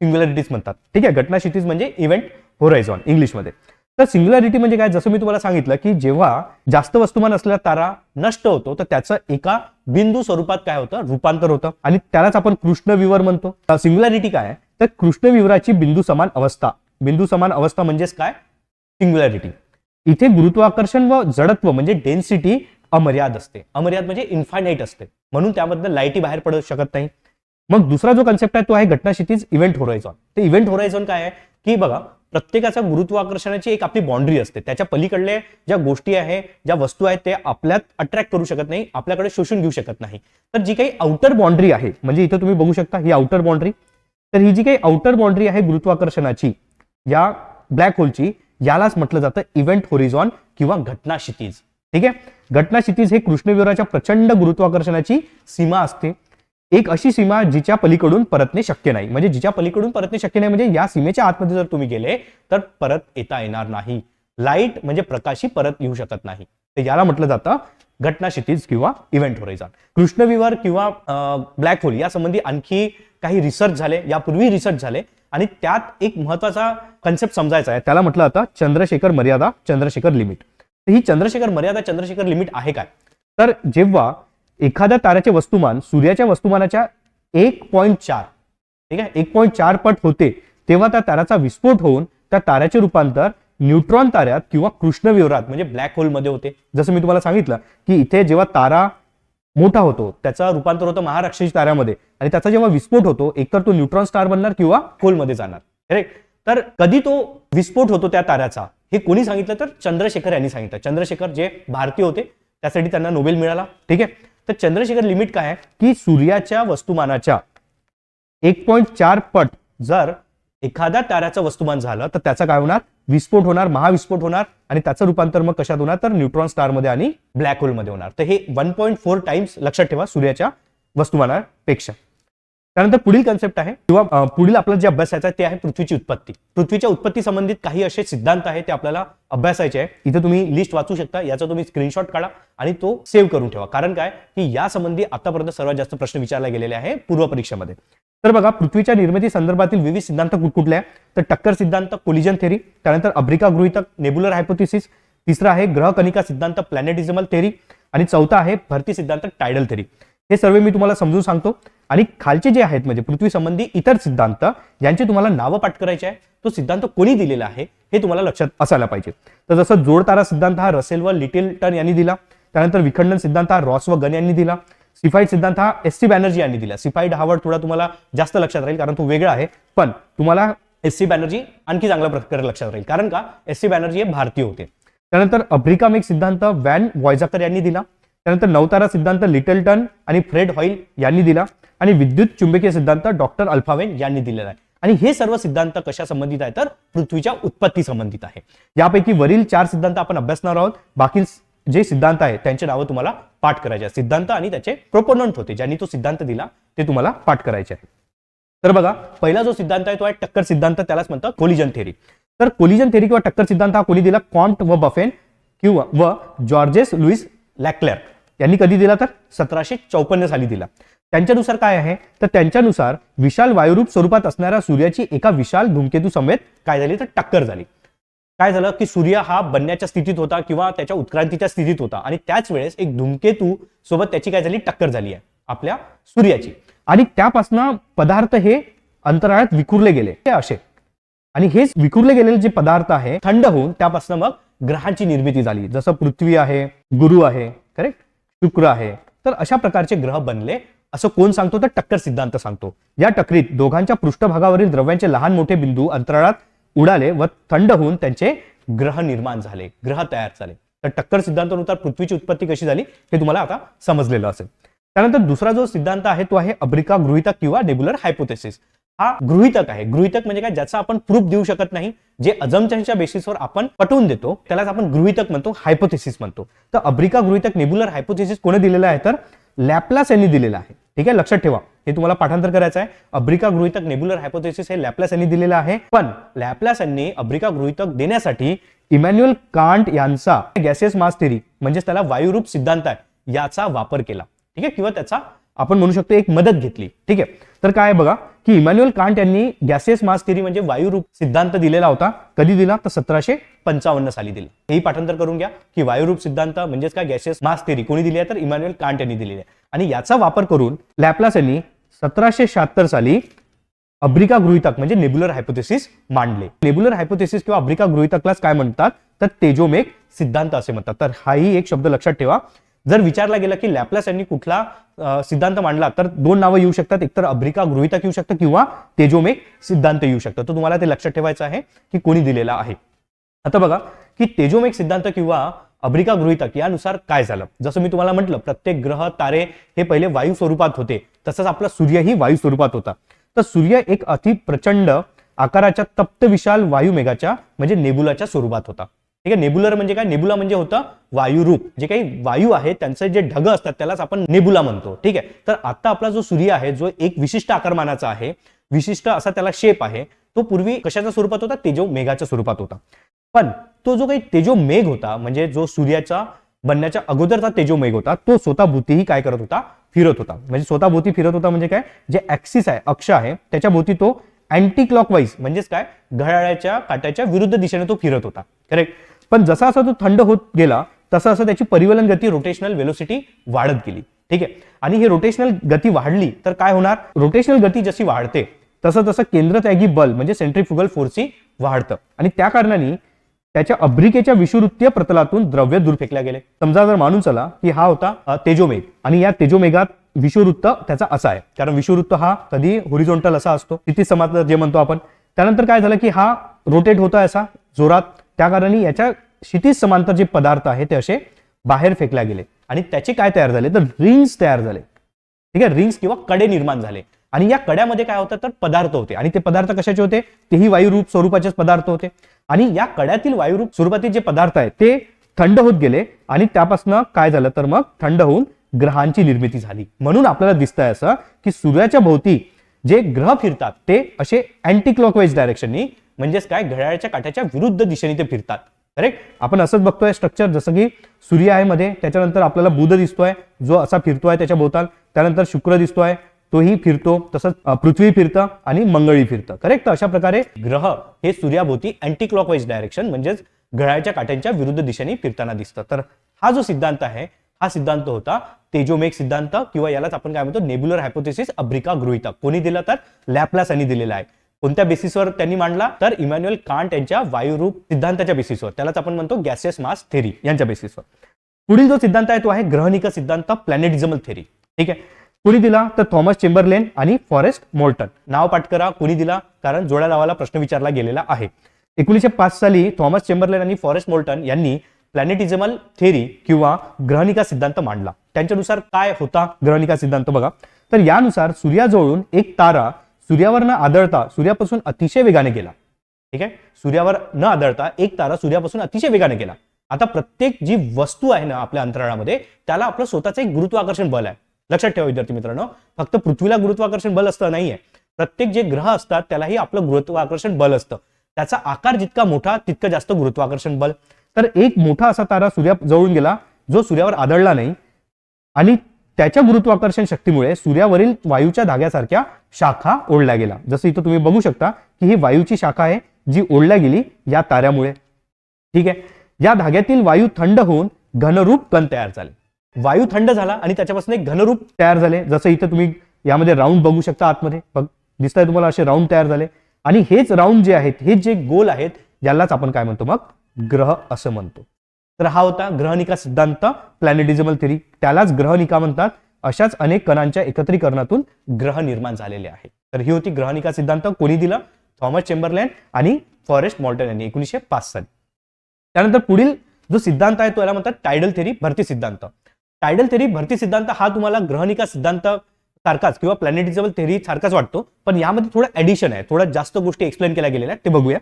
सिंग्युलॅरिटीज म्हणतात. ठीक आहे, घटना क्षितिज म्हणजे इव्हेंट होरायझॉन इंग्लिशमध्ये. तर सिंग्युलॅरिटी म्हणजे काय, जसं मी तुम्हाला सांगितलं की जेव्हा जास्त वस्तुमान असलेला तारा नष्ट होतो तर त्याचं एका बिंदू स्वरूपात काय होतं, रूपांतर होतं, आणि त्यालाच आपण कृष्णविवर म्हणतो. सिंग्युलॅरिटी काय आहे तर कृष्णविवराची बिंदू समान अवस्था. बिंदू समान अवस्था म्हणजेच काय, सिंग्युलॅरिटी. इथे गुरुत्वाकर्षण व जडत्व म्हणजे डेन्सिटी अमर्याद असते. अमर्याद म्हणजे इन्फायनाईट असते, म्हणून त्यामधनं लाईटी बाहेर पडू शकत नाही. मग दुसरा जो कन्सेप्ट आहे तो आहे घटना क्षितिज, इव्हेंट होरायझॉन. ते इव्हेंट होरायझॉन काय आहे की बघा, प्रत्येकाच्या गुरुत्वाकर्षणाची एक आपली बाउंड्री असते, त्याच्या पलीकडले ज्या गोष्टी आहे, ज्या वस्तू आहेत ते आपल्यात अट्रॅक्ट करू शकत नाही, आपल्याकडे शोषून घेऊ शकत नाही. तर जी काही आउटर बाउंड्री आहे, म्हणजे इथे तुम्ही बघू शकता ही आउटर बाउंड्री, तर ही जी काही आउटर बाउंड्री आहे गुरुत्वाकर्षणाची या ब्लॅक होलची, यालाच म्हटलं जातं इव्हेंट होरिझॉन किंवा घटना क्षितिज. ठीक आहे, घटना क्षितिज हे कृष्णविवराच्या प्रचंड गुरुत्वाकर्षणाची सीमा असते, एक अशी सीमा जिच्या पलीकडून परतणे शक्य नाही. म्हणजे जिच्या पलीकडून परतणे शक्य नाही म्हणजे या सीमेच्या आतमध्ये जर तुम्ही गेले तर परत येता येणार नाही. लाईट म्हणजे प्रकाशही परत येऊ शकत नाही. तर याला म्हटलं जातं घटना क्षितिज किंवा इव्हेंट होरायझॉन. कृष्णविवर किंवा ब्लॅक होल या संबंधी आणखी काही रिसर्च झाले, यापूर्वी रिसर्च झाले, आणि त्यात एक महत्वाचा कन्सेप्ट समजायचा आहे, त्याला म्हटलं जातं चंद्रशेखर मर्यादा, चंद्रशेखर लिमिट. तर ही चंद्रशेखर मर्यादा, चंद्रशेखर लिमिट आहे काय, तर जेव्हा एखाद्या ताऱ्याचे वस्तुमान सूर्याच्या वस्तुमानाच्या 1.4, ठीक आहे, 1.4 पट होते, तेव्हा त्या ताऱ्याचा विस्फोट होऊन त्या ताऱ्याचे रूपांतर न्यूट्रॉन ताऱ्यात किंवा कृष्णविवरात म्हणजे ब्लॅक होलमध्ये होते. जसं मी तुम्हाला सांगितलं की इथे जेव्हा तारा मोठा होतो त्याचा रूपांतर होतं महाराक्षसी ताऱ्यामध्ये, आणि त्याचा जेव्हा विस्फोट होतो एकतर तो न्यूट्रॉन स्टार बनणार किंवा होलमध्ये जाणार. करेक्ट. तर कधी तो विस्फोट होतो त्या ताऱ्याचा हे कोणी सांगितलं तर चंद्रशेखर यांनी सांगितलं. चंद्रशेखर जे भारतीय होते, त्यासाठी त्यांना नोबेल मिळाला. ठीक आहे, तर चंद्रशेखर लिमिट काय आहे की सूर्याच्या वस्तुमानाच्या 1.4 पट जर एखाद्या ताऱ्याचं वस्तुमान झालं तर त्याचा काय होणार, विस्फोट होणार, महाविस्फोट होणार, आणि त्याचं रूपांतर मग कशात होणार तर न्यूट्रॉन स्टार मध्ये आणि ब्लॅक होल मध्ये होणार. तर हे 1.4 टाइम्स लक्षात ठेवा सूर्याच्या वस्तुमानापेक्षा. त्यानंतर पुढील कन्सेप्ट आहे किंवा पुढील आपल्याला जे अभ्यासायचं आहे ते आहे पृथ्वीची उत्पत्ती. पृथ्वीच्या उत्पत्ती संबंधित काही असे सिद्धांत आहेत ते आपल्याला अभ्यासायचे आहे. इथे तुम्ही लिस्ट वाचू शकता, याचा तुम्ही स्क्रीनशॉट काढा आणि तो सेव्ह करून ठेवा. कारण काय की या संबंधी आतापर्यंत सर्वात जास्त प्रश्न विचारले गेलेले आहे पूर्व परीक्षेमध्ये. तर बघा, पृथ्वीच्या निर्मिती संदर्भातील विविध सिद्धांत कुठले आहे तर टक्कर सिद्धांत, कोलिजन थेरी, त्यानंतर अब्रिका गृहीतक, नेबुलर हायपोथेसिस, तिसरा आहे ग्रह कणिका सिद्धांत, प्लॅनेटिझमल थेरी, आणि चौथा आहे भरती सिद्धांत, टायडल थेरी. हे सर्व मी तुम्हाला समजून सांगतो. आणि खालचे जे आहेत म्हणजे पृथ्वी संबंधी इतर सिद्धांत यांचे तुम्हाला नावं पाठ करायचे आहे. तो सिद्धांत कोणी दिलेला आहे हे तुम्हाला लक्षात असायला पाहिजे. तर जसं जोड तारा सिद्धांत हा रसेल व लिटिलटन यांनी दिला, त्यानंतर विखंडन सिद्धांत हा रॉस व गन यांनी दिला, सिफाईड सिद्धांत हा एस सी बॅनर्जी यांनी दिला. सिफाईड हा वर्ड थोडा तुम्हाला जास्त लक्षात राहील कारण तो वेगळा आहे, पण तुम्हाला एस सी बॅनर्जी आणखी चांगल्या प्रकारे लक्षात राहील कारण का एस सी बॅनर्जी हे भारतीय होते. त्यानंतर अब्रिकामेक सिद्धांत व्हॅन वॉयझाकर यांनी दिला, त्यानंतर नवतारा सिद्धांत लिटलटन आणि फ्रेड हॉईल यांनी दिला, आणि विद्युत चुंबकीय सिद्धांत डॉक्टर अल्फावेन यांनी दिलेला आहे. आणि हे सर्व सिद्धांत कशा संबंधित आहे तर पृथ्वीच्या उत्पत्ती संबंधित आहे. यापैकी वरील 4 सिद्धांत आपण अभ्यासणार आहोत. बाकी जे सिद्धांत आहेत त्यांचे नावं तुम्हाला पाठ करायचे आहेत. सिद्धांत आणि त्याचे प्रोपोनंट होते ज्यांनी तो सिद्धांत दिला ते तुम्हाला पाठ करायचे आहे. तर बघा, पहिला जो सिद्धांत आहे तो आहे टक्कर सिद्धांत, त्यालाच म्हणतात कोलिजन थेरी. तर कोलिजन थेरी किंवा टक्कर सिद्धांत हा कोणी दिला? कॉन्ट व बफेन किंवा व जॉर्जेस लुईस लॅक्लेर्क यांनी कधी दिला तर 1754 साली दिला. त्यांच्यानुसार काय आहे तर त्यांच्यानुसार विशाल वायुरूप स्वरूपात असणाऱ्या सूर्याची एका विशाल धूमकेतू समेत काय झाली तर टक्कर झाली. काय झालं की सूर्य हा बनण्याच्या स्थितीत होता किंवा त्याच्या उत्क्रांतीच्या स्थितीत होता आणि त्याच वेळेस एक धूमकेतू सोबत त्याची काय झाली टक्कर झाली आहे आपल्या सूर्याची, आणि त्यापासून पदार्थ हे अंतराळात विखुरले गेले असे. आणि हेच विखुरले गेलेले जे पदार्थ आहे थंड होऊन त्यापासून मग ग्रहांची निर्मिती झाली. जसं पृथ्वी आहे, गुरु आहे, करेक्ट, शुक्र आहे. तर अशा प्रकारचे ग्रह बनले असं कोण सांगतो तर टक्कर सिद्धांत सांगतो. या टक्करीत दोघांच्या पृष्ठभागावरील द्रव्यांचे लहान मोठे बिंदू अंतराळात उडाले व थंड होऊन त्यांचे ग्रह निर्माण झाले, ग्रह तयार झाले. तर टक्कर सिद्धांतानुसार पृथ्वीची उत्पत्ती कशी झाली हे तुम्हाला आता समजलेलं असेल. त्यानंतर दुसरा जो सिद्धांत आहे तो आहे अब्रिका गृहीतक किंवा नेबुलर हायपोथेसिस. हा गृहीतक आहे. गृहीतक म्हणजे काय, ज्याचा आपण प्रूफ देऊ शकत नाही, जे अजम्पशनच्या बेसिसवर आपण पटवून देतो त्यालाच आपण गृहीतक म्हणतो, हायपोथेसिस म्हणतो. तर अब्रिका गृहीतक नेबुलर हायपोथेसिस कोणी दिलेला आहे तर लॅप्लास यांनी दिलेला आहे. ठीक आहे, लक्षात ठेवा, हे तुम्हाला पाठांतर करायचं आहे. अब्रिका गृहीतक नेबुलर हायपोथेसिस हे लॅप्लास यांनी दिलेलं आहे. पण लॅप्लास यांनी अब्रिका गृहीतक देण्यासाठी इमॅन्युअल कांट यांचा गॅसियस मास थेरी म्हणजेच त्याला वायुरूप सिद्धांत आहे याचा वापर केला. ठीक आहे, किंवा त्याचा आपण म्हणू शकतो एक मदत घेतली. ठीक आहे, तर काय बघा की इमॅन्युअल कांट यांनी गॅसियस मास थेरी म्हणजे वायुरूप सिद्धांत दिलेला होता. कधी दिला तर 1755 साली दिला. हेही पाठांतर करून घ्या की वायुरूप सिद्धांत म्हणजेच काय गॅसियस मास थेरी कोणी दिली आहे तर इमॅन्युअल कांट यांनी दिलेली आहे. आणि याचा वापर करून लॅप्लास यांनी 1776 साली अब्रिका गृहीतक म्हणजे नेबुलर हायपोथेसिस मांडले. नेबुलर हायपोथेसिस किंवा अब्रिका गृहीतकलाच काय म्हणतात तर तेजोमेघ सिद्धांत असे म्हणतात. तर हाही एक शब्द लक्षात ठेवा. जर विचारला गेला की लॅप्लास यांनी कुठला सिद्धांत मांडला तर 2 नावं येऊ शकतात, एकतर अब्रिका गृहीतक येऊ शकतं किंवा तेजोमेघ सिद्धांत येऊ शकतं. तर तुम्हाला ते लक्षात ठेवायचं आहे की कोणी दिलेला आहे. आता बघा की तेजोमेघ सिद्धांत किंवा अब्रिका गृहीतक यानुसार काय झालं. जसं मी तुम्हाला म्हटलं प्रत्येक ग्रह तारे हे पहिले वायू स्वरूपात होते, तसंच आपला सूर्यही वायू स्वरूपात होता. तर सूर्य एक अति प्रचंड आकाराच्या तप्त विशाल वायू मेघाच्या म्हणजे नेबुलाच्या स्वरूपात होता. ठीक आहे, नेबुलर म्हणजे काय, नेबुला म्हणजे होतं वायुरूप. जे काही वायू आहे त्यांचे जे ढग असतात त्यालाच आपण नेबुला म्हणतो. ठीक आहे, तर आता आपला जो सूर्य आहे जो एक विशिष्ट आकारमानाचा आहे, विशिष्ट असा त्याला शेप आहे, तो पूर्वी कशाच्या स्वरूपात होता, तेजोमेघाच्या स्वरूपात होता. पण तो जो काही तेजोमेघ होता म्हणजे जो सूर्याचा बनण्याच्या अगोदरचा तेजोमेघ होता तो स्वतःभोवतीही काय करत होता, फिरत होता. म्हणजे स्वतःभोवती फिरत होता म्हणजे काय, जे ऍक्सिस आहे, अक्ष आहे, त्याच्या भोवती तो अँटी क्लॉकवाईज म्हणजेच काय घड्याळाच्या काट्याच्या विरुद्ध दिशेने तो फिरत होता. करेक्ट. पण जसा असा तो थंड होत गेला तसं असं त्याची परिवलन गती रोटेशनल वेलोसिटी वाढत गेली. ठीक आहे, आणि ही रोटेशनल गती वाढली तर काय होणार, रोटेशनल गती जशी वाढते तसं तसं केंद्रत्यागी बल म्हणजे सेंट्रीफ्युगल फोर्सही वाढतं आणि त्या कारणाने त्याच्या अब्रिकेच्या विषुवृत्तीय प्रतलातून द्रव्य दूर फेकल्या गेले. समजा जर मानून चला की हा होता तेजोमेघ आणि या तेजोमेघात विषुवृत्त त्याचा असा आहे, कारण विषुवृत्त हा कधी होरिझॉन्टल असा असतो, क्षितिज समांतर जे म्हणतो आपण. त्यानंतर काय झालं की हा रोटेट होता असा जोरात, त्या कारणाने याच्या क्षितिज समांतर जे पदार्थ आहे ते असे बाहेर फेकल्या गेले आणि त्याचे काय तयार झाले तर रिंग्स तयार झाले. ठीक आहे, रिंग्स किंवा कडे निर्माण झाले आणि या कड्यामध्ये काय होतं तर पदार्थ होते आणि ते पदार्थ कशाचे होते, तेही वायुरूप स्वरूपाचेच पदार्थ होते. आणि या कड्यातील वायुरूप स्वरूपातील जे पदार्थ आहेत ते थंड होत गेले आणि त्यापासून काय झालं तर मग थंड होऊन ग्रहांची निर्मिती झाली. म्हणून आपल्याला दिसतंय असं की सूर्याच्या भोवती जे ग्रह फिरतात ते असे अँटी क्लॉकवाईज डायरेक्शननी, म्हणजेच काय, घड्याळाच्या काट्याच्या विरुद्ध दिशेने ते फिरतात. करेक्ट. आपण असंच बघतोय स्ट्रक्चर, जसं की सूर्य आहे मध्ये, त्याच्यानंतर आपल्याला बुध दिसतोय जो असा फिरतोय त्याच्या भोवताल, त्यानंतर शुक्र दिसतोय तोही फिरतो, तसंच पृथ्वी फिरतं आणि मंगळी फिरतं. करेक्ट. अशा प्रकारे ग्रह हे सूर्याभोवती अँटी क्लॉकवाईज डायरेक्शन म्हणजेच घड्याळाच्या काट्यांच्या विरुद्ध दिशेने फिरताना दिसतं. तर हा जो सिद्धांत आहे हा सिद्धांत होता तेजोमेघ सिद्धांत, किंवा यालाच आपण काय म्हणतो, नेब्युलर हायपोथेसिस अब्रिका गृहीतक. कोणी दिला तर लॅपलास यांनी दिलेला आहे. कोणत्या बेसिसवर त्यांनी मांडला तर इमॅन्युअल कांट यांच्या वायुरूप सिद्धांताच्या बेसिसवर, त्यालाच आपण म्हणतो गॅसियस मास थेरी यांच्या बेसिसवर. पुढील जो सिद्धांत आहे तो आहे ग्रहनिका सिद्धांत, प्लॅनेटिझमल थेरी. ठीक आहे. कुणी दिला तर थॉमस चेंबरलेन आणि फॉरेस्ट मोल्टन. नाव पाठ करा कुणी दिला, कारण जोड्या लावाला प्रश्न विचारला गेलेला आहे. 1905 साली थॉमस चेंबरलेन आणि फॉरेस्ट मोल्टन यांनी प्लॅनेटिझमल थेरी किंवा ग्रहनिका सिद्धांत मांडला. त्यांच्यानुसार काय होता ग्रहनिका सिद्धांत बघा. तर यानुसार सूर्याजवळून एक तारा सूर्यावर न आदळता सूर्यापासून अतिशय वेगाने गेला. ठीक आहे. सूर्यावर न आदळता एक तारा सूर्यापासून अतिशय वेगाने गेला. आता प्रत्येक जी वस्तू आहे ना आपल्या अंतराळामध्ये, त्याला आपलं स्वतःचं एक गुरुत्वाकर्षण बल आहे. लक्षात ठेवा विद्यार्थी मित्रांनो, फक्त पृथ्वीला गुरुत्वाकर्षण बल असतं नाहीये, प्रत्येक जे ग्रह असतात त्यालाही आपलं गुरुत्वाकर्षण बल असतं. त्याचा आकार जितका मोठा तितकं जास्त गुरुत्वाकर्षण बल. तर एक मोठा असा तारा सूर्या जवळून गेला जो सूर्यावर आदळला नाही, आणि त्याच्या गुरुत्वाकर्षण शक्तीमुळे सूर्यावरील वायूच्या धाग्यासारख्या शाखा ओढल्या गेल्या. जसं इथं तुम्ही बघू शकता की ही वायूची शाखा आहे जी ओढल्या गेली या ताऱ्यामुळे. ठीक आहे. या धाग्यातील वायू थंड होऊन घनरूप कण तयार झाले. वायू थंड झाला आणि त्याच्यापासून एक घनरूप तयार झाले. जसं इथं तुम्ही यामध्ये राऊंड बघू शकता, आतमध्ये दिसतंय तुम्हाला असे राऊंड तयार झाले. आणि हेच राऊंड जे आहेत, हे जे गोल आहेत, यालाच आपण काय म्हणतो मग ग्रह असं म्हणतो. तर हा होता ग्रहनिका सिद्धांत, प्लॅनेटिझमल थेरी. त्यालाच ग्रहनिका म्हणतात. अशाच अनेक कणांच्या एकत्रीकरणातून ग्रह निर्माण झालेले आहेत. तर ही होती ग्रहनिका सिद्धांत. कोणी दिला? थॉमस चेंबरलेन आणि फॉरेस्ट मोल्टन यांनी 1905 साली. त्यानंतर पुढील जो सिद्धांत आहे तो याला म्हणतात टायडल थेरी, भरती सिद्धांत. टायडल थेरी, भरती सिद्धांत हा तुम्हाला ग्रहनिका सिद्धांत सारखाच किंवा प्लॅनेटिझमल थेरी सारखाच वाटतो, पण यामध्ये थोडं ऍडिशन आहे, थोडं जास्त गोष्टी एक्सप्लेन केल्या गेलेल्या आहेत, ते बघूया.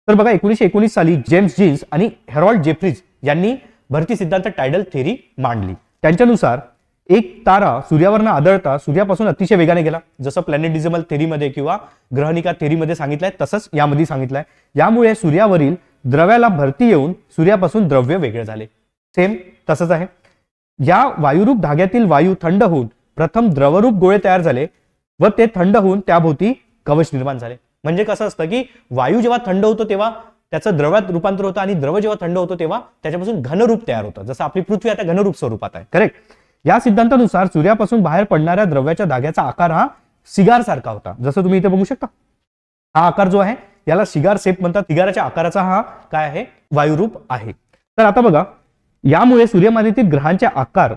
तर बघा 1919 साली जेम्स जीन्स आणि हेरॉल्ड जेफ्रीज यांनी भरती सिद्धांत टायडल थेरी मांडली. त्यांच्यानुसार एक तारा सूर्यावर न आदळता सूर्यापासून अतिशय वेगाने गेला, जसं प्लॅनेटिझमल थेरीमध्ये किंवा ग्रहनिका थेरीमध्ये सांगितलंय तसंच यामध्ये सांगितलंय. यामुळे सूर्यावरील द्रव्याला भरती येऊन सूर्यापासून द्रव्य वेगळे झाले. सेम तसंच आहे. या वायुरूप धाग्यातील वायू थंड होऊन प्रथम द्रवरूप गोळे तयार झाले व ते थंड होऊन त्याभोवती कवच निर्माण झाले. म्हणजे कसं असतं की वायू जेव्हा थंड होतो तेव्हा त्याचं द्रवात रूपांतर होतं, आणि द्रव जेव्हा थंड होतो तेव्हा त्याच्यापासून घनरूप तयार होतं, जसं आपली पृथ्वी आता घनरूप स्वरूपात आहे. करेक्ट. या सिद्धांतानुसार सूर्यापासून बाहेर पडणाऱ्या द्रव्याच्या धाग्याचा आकार हा सिगार सारखा होता. जसं तुम्ही इथे बघू शकता, हा आकार जो आहे याला सिगार शेप म्हणतात. सिगाराच्या आकाराचा हा काय आहे? वायुरूप आहे. तर आता बघा, यामुळे सूर्यमालेतील ग्रहांचे आकार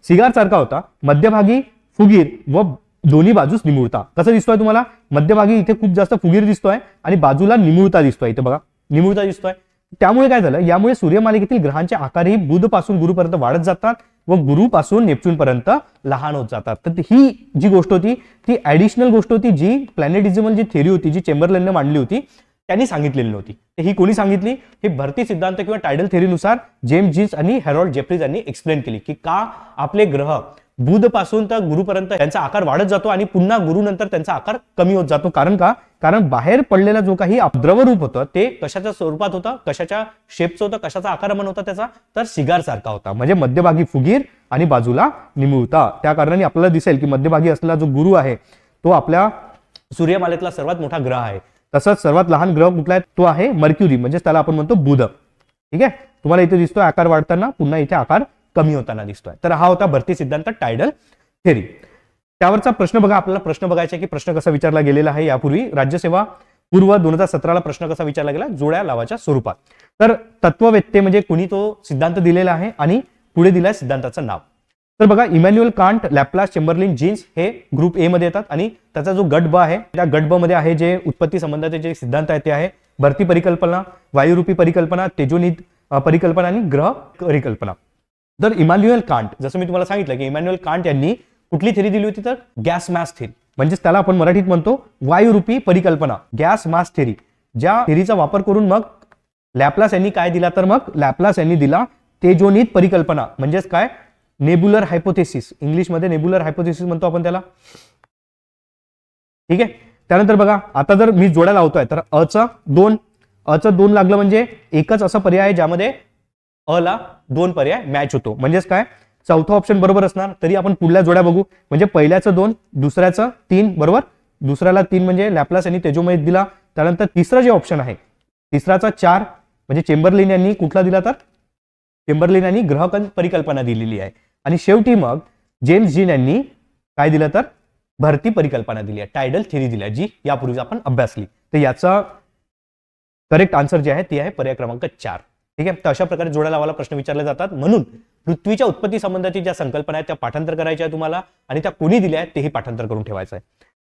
सिगार सारखा होता. मध्यभागी फुगीर व दोन्ही बाजूस निमुळता. कसं दिसतोय तुम्हाला? मध्यभागी इथे खूप जास्त फुगीर दिसतोय आणि बाजूला निमुळता दिसतोय. इथे बघा निमुळता दिसतोय. त्यामुळे काय झालं? यामुळे सूर्यमालिकेतील ग्रहांचे आकारही बुध पासून गुरुपर्यंत वाढत जातात व गुरु पासून नेपच्यून पर्यंत लहान होत जातात. तर ही जी गोष्ट होती ती ऍडिशनल गोष्ट होती, जी प्लॅनेटिझमल जी थेरी होती, जी चेंबरलेनने मांडली होती, त्यांनी सांगितलेली नव्हती. ही कोणी सांगितली? ही भरती सिद्धांत किंवा टायडल थेरीनुसार जेम्स जीन्स आणि हेरॉल्ड जेफ्रीज यांनी एक्सप्लेन केली की का आपले ग्रह बुध पासून तर गुरुपर्यंत त्यांचा आकार वाढत जातो आणि पुन्हा गुरु नंतर त्यांचा आकार कमी होत जातो. कारण का? कारण बाहेर पडलेला जो काही द्रवरूप होतं ते कशाच्या स्वरूपात होतं, कशाच्या शेपचं होतं, कशाचा आकारमान होता त्याचा, तर सिगार सारखा होता. म्हणजे मध्यभागी फुगीर आणि बाजूला निमुळता. त्या कारणाने आपल्याला दिसेल की मध्यभागी असलेला जो गुरु आहे तो आपल्या सूर्यमालेतला सर्वात मोठा ग्रह आहे. तसंच सर्वात लहान ग्रह कुठला आहे? तो आहे मर्क्युरी, म्हणजे त्याला आपण म्हणतो बुध. ठीक आहे. तुम्हाला इथे दिसतोय आकार वाढताना, पुन्हा इथे आकार कमी होताना दिसतोय. तर हा होता भरती सिद्धांत, टायडल थेरी. त्यावरचा प्रश्न बघा. आपल्याला प्रश्न बघायचा की प्रश्न कसा विचारला गेलेला आहे. यापूर्वी राज्यसेवा पूर्व 2017 प्रश्न कसा विचारला गेला? जोड्या लावाच्या स्वरूपात. तर तत्ववेत्ते म्हणजे कुणी तो सिद्धांत दिलेला आहे आणि पुढे दिलाय सिद्धांताचं नाव. तर बघा, इमॅन्युअल कांट, लॅपलास, चेंबरलिन, जीन्स हे ग्रुप ए मध्ये येतात, आणि त्याचा जो गट ब आहे त्या गट ब मध्ये आहे जे उत्पत्ती संबंधाचे जे सिद्धांत आहे ते आहे भरती परिकल्पना, वायुरूपी परिकल्पना, तेजोनिध परिकल्पना आणि ग्रह परिकल्पना. तर इमॅन्युअल कांट, जसं मी तुम्हाला सांगितलं की इमॅन्युअल कांट यांनी कुठली थेरी दिली होती? तर गॅस मास थेरी, म्हणजेच त्याला आपण मराठीत म्हणतो वायुरूपी परिकल्पना, गॅस मास थेरी. ज्या थेरीचा वापर करून मग लॅपलास यांनी काय दिला? तर मग लॅपलास यांनी दिला तेजोनिध परिकल्पना, म्हणजेच काय? नेब्युलर हायपोथेसिस. इंग्लिशमध्ये नेब्युलर हायपोथेसिस म्हणतो आपण त्याला. ठीक आहे. त्यानंतर बघा आता जर मी जोड्या लावतोय तर अचं 2 लागलं म्हणजे एकच असा पर्याय आहे ज्यामध्ये अ ला 2 पर्याय मॅच होतो. म्हणजेच काय, चौथा ऑप्शन बरोबर असणार. तरी आपण पुढल्या जोड्या बघू. म्हणजे पहिल्याचं 2, दुसऱ्याचं 3, बरोबर. दुसऱ्याला 3 म्हणजे लॅपलास यांनी तेजोमय दिला. त्यानंतर तिसरा जे ऑप्शन आहे, तिसराचा 4 म्हणजे चेंबरलिन यांनी कुठला दिला, तर चेंबरलिन यांनी ग्रह परिकल्पना दिलेली आहे. आणि शेवटी मग जेम्स जीन यांनी काय दिलं, तर भरती परिकल्पना दिली आहे, टायडल थिअरी दिली आहे, जी यापूर्वी आपण अभ्यासली. तर याचा करेक्ट आन्सर जे आहे ते आहे पर्याय क्रमांक 4. ठीक आहे. तर अशा प्रकारे जोड्या लावायला प्रश्न विचारले जातात. म्हणून पृथ्वीच्या उत्पत्ती संबंधाची ज्या संकल्पना आहेत त्या पाठांतर करायच्या आहे तुम्हाला, आणि त्या कोणी दिल्या आहेत तेही पाठांतर करून ठेवायचं आहे.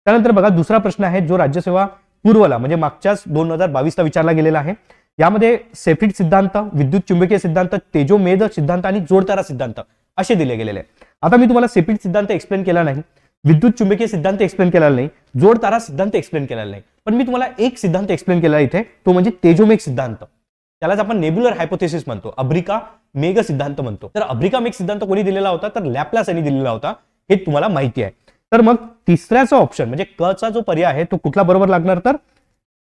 त्यानंतर बघा दुसरा प्रश्न आहे जो राज्यसेवा पूर्वला म्हणजे मागच्याच 2022 ला विचारला गेलेला आहे. यामध्ये सेफ्रिड सिद्धांत, विद्युत चुंबकीय सिद्धांत, तेजोमेध सिद्धांत आणि जोडतारा सिद्धांत असे दिले गेलेले आहे. आता मी तुम्हाला सेफ्रिड सिद्धांत एक्सप्लेन केला नाही, विद्युत चुंबकीय सिद्धांत एक्सप्लेन केलेला नाही, जोडतारा सिद्धांत एक्सप्लेन केलेला नाही, पण मी तुम्हाला एक सिद्धांत एक्सप्लेन केला इथे, तो म्हणजे तेजोमेघ सिद्धांत. त्यालाच आपण नेब्युलर हायपोथेसिस म्हणतो, अब्रिका मेघ सिद्धांत म्हणतो. तर अब्रिका मेघ सिद्धांत कोणी दिलेला होता, तर लॅपलास यांनी दिलेला होता, हे तुम्हाला माहिती आहे. तर मग तिसऱ्याचा ऑप्शन म्हणजे क चा जो पर्याय आहे तो कुठला बरोबर लागणार, तर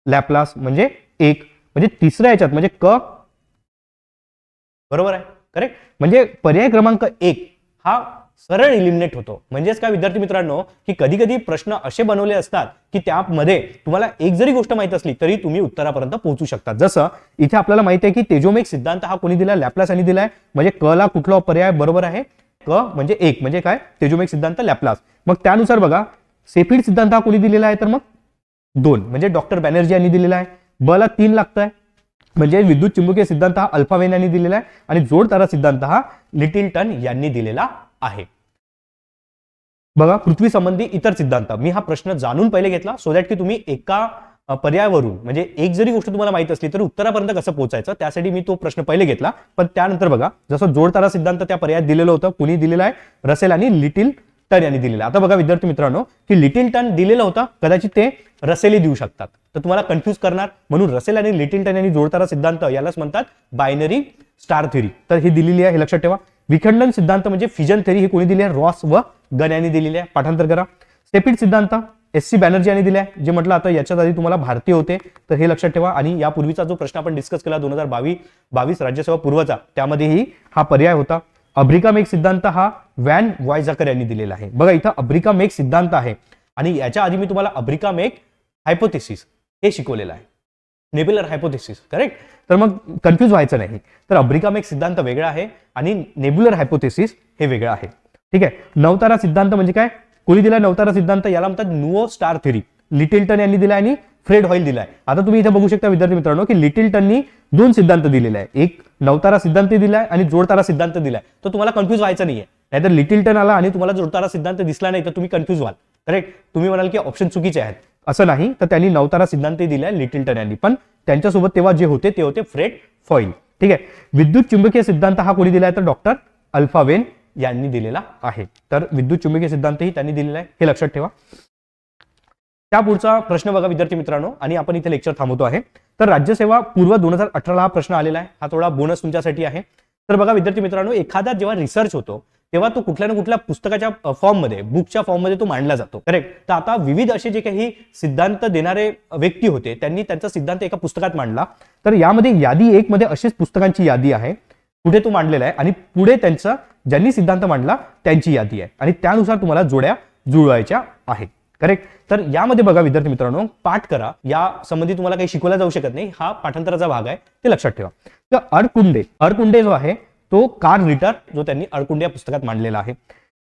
लॅपलास म्हणजे 1. म्हणजे तिसऱ्या याच्यात म्हणजे क बरोबर आहे, करेक्ट. म्हणजे पर्याय क्रमांक 1 हा सरळ इलिमिनेट होतो. म्हणजेच काय विद्यार्थी मित्रांनो, की कधी कधी प्रश्न असे बनवले असतात की त्यामध्ये तुम्हाला एक जरी गोष्ट माहित असली तरी तुम्ही उत्तरापर्यंत पोहोचू शकता. जसं इथे आपल्याला माहिती आहे की तेजोमेघ सिद्धांत हा कोणी दिला, लॅपलास यांनी दिलाय. म्हणजे क ला कुठला पर्याय बरोबर आहे, क म्हणजे 1 म्हणजे काय, तेजोमेघ सिद्धांत लॅपलास. मग त्यानुसार बघा सेफ्रिड सिद्धांत हा कोणी दिलेला आहे, तर मग 2 म्हणजे डॉक्टर बॅनर्जी यांनी दिलेला आहे. ब ला 3 लागतंय म्हणजे विद्युत चुंबकीय सिद्धांत हा अल्फा वेन यांनी दिलेला आहे. आणि जोड तारा सिद्धांत हा लिटिलटन यांनी दिलेला आहे. बघा पृथ्वी संबंधी इतर सिद्धांत, मी हा प्रश्न जाणून पहिले घेतला सो दॅट की तुम्ही एका पर्यायावरून म्हणजे एक जरी गोष्ट तुम्हाला माहित असली तर उत्तरापर्यंत कसं पोहोचायचं त्यासाठी मी तो प्रश्न पहिले घेतला. पण त्यानंतर बघा जसं जोडतारा सिद्धांत त्या पर्यायात दिलेलं होतं, कुणी दिलेला आहे, रसेल आणि लिटिलटन यांनी दिलेला आहे. आता बघा विद्यार्थी मित्रांनो की लिटिलटन दिलेलं होतं, कदाचित ते रसेलही देऊ शकतात, तर तुम्हाला कन्फ्यूज करणार. म्हणून रसेल आणि लिटिलटन यांनी जोडतारा सिद्धांत यालाच म्हणतात बायनरी स्टार थेरी, तर ही दिलेली आहे, हे लक्षात ठेवा. विखंडन सिद्धांत म्हणजे फिजन थेरी ही कोणी दिली आहे, रॉस व गन यांनी दिलेली आहे, पाठांतर करा. सेफ्रिड सिद्धांत SC बॅनर्जी यांनी दिलाय, जे म्हटलं आता याच्यात आधी तुम्हाला भारतीय होते तर हे लक्षात ठेवा. आणि यापूर्वीचा जो प्रश्न आपण डिस्कस केला 2022 राज्यसेवा पूर्वचा, त्यामध्येही हा पर्याय होता. अब्रिका मेघ सिद्धांत हा वॅन वायझाकर यांनी दिलेला आहे. बघा इथं अब्रिका मेघ सिद्धांत आहे आणि याच्या आधी मी तुम्हाला अब्रिका मेघ हायपोथेसिस हे शिकवलेलं आहे, नेब्युलर हायपोथेसिस, करेक्ट. तर मग कन्फ्यूज व्हायचं नाही. तर अब्रिका मेघ सिद्धांत वेगळा आहे आणि नेब्युलर हायपोथेसिस हे वेगळं आहे. ठीक आहे. नवतारा सिद्धांत म्हणजे काय, कोणी दिलाय नवतारा सिद्धांत, याला म्हणतात नुओ स्टार थेरी, लिटिलटन यांनी दिलाय आणि फ्रेड हॉईल दिलाय. आता तुम्ही इथे बघू शकता विद्यार्थी मित्रांनो की लिटिलटननी 2 सिद्धांत दिलेले आहे, एक नवतारा सिद्धांत दिलाय आणि जोडतारा सिद्धांत दिलाय. तर तुम्हाला कन्फ्यूज व्हायचं नाहीये, नाहीतर लिटिलटन आला आणि तुम्हाला जोडतारा सिद्धांत दिसला नाही तर तुम्ही कन्फ्यूज व्हाल, करेक्ट. तुम्ही म्हणाल की ऑप्शन चुकीचे आहेत, असं नाही. तर त्यांनी नवतारा सिद्धांत दिलाय लिटिलटन यांनी, पण त्यांच्यासोबत तेव्हा जे होते ते होते फ्रेड हॉईल. ठीक आहे. विद्युत चुंबकीय सिद्धांत हा कोणी दिलाय, तर डॉक्टर अल्फा वेन यांनी दिलेला आहे. तर विद्युत चुंबकीय सिद्धांतही त्यांनी दिलेला आहे, हे लक्षात ठेवा. त्या पुढचा प्रश्न बघा विद्यार्थी मित्रांनो, आणि आपण इथे लेक्चर थांबवतो आहे. तर राज्यसेवा पूर्व 2018 हा प्रश्न आलेला आहे, हा थोडा बोनस तुमच्यासाठी आहे. तर बघा विद्यार्थी मित्रांनो, एखादा जेव्हा रिसर्च होतो तेव्हा तो कुठल्या ना कुठल्या पुस्तकाच्या फॉर्ममध्ये, बुकच्या फॉर्ममध्ये तो मांडला जातो, करेक्ट. तर आता विविध असे जे काही सिद्धांत देणारे व्यक्ती होते त्यांनी त्यांचा सिद्धांत एका पुस्तकात मांडला. तर यामध्ये यादी 1 मध्ये अशीच पुस्तकांची यादी आहे, पुढे तो मांडलेला आहे आणि पुढे त्यांचा ज्यांनी सिद्धांत मांडला त्यांची यादी आहे आणि त्यानुसार तुम्हाला जोड्या जुळवायच्या आहेत, करेक्ट. तर यामध्ये बघा विद्यार्थी मित्रांनो, पाठ करा, या संबंधी तुम्हाला काही शिकवलं जाऊ शकत नाही, हा पाठांतराचा भाग आहे, ते लक्षात ठेवा. तर अडकुंडे जो आहे तो कार्ल रिटर, जो त्यांनी अडकुंडे या पुस्तकात मांडलेला आहे.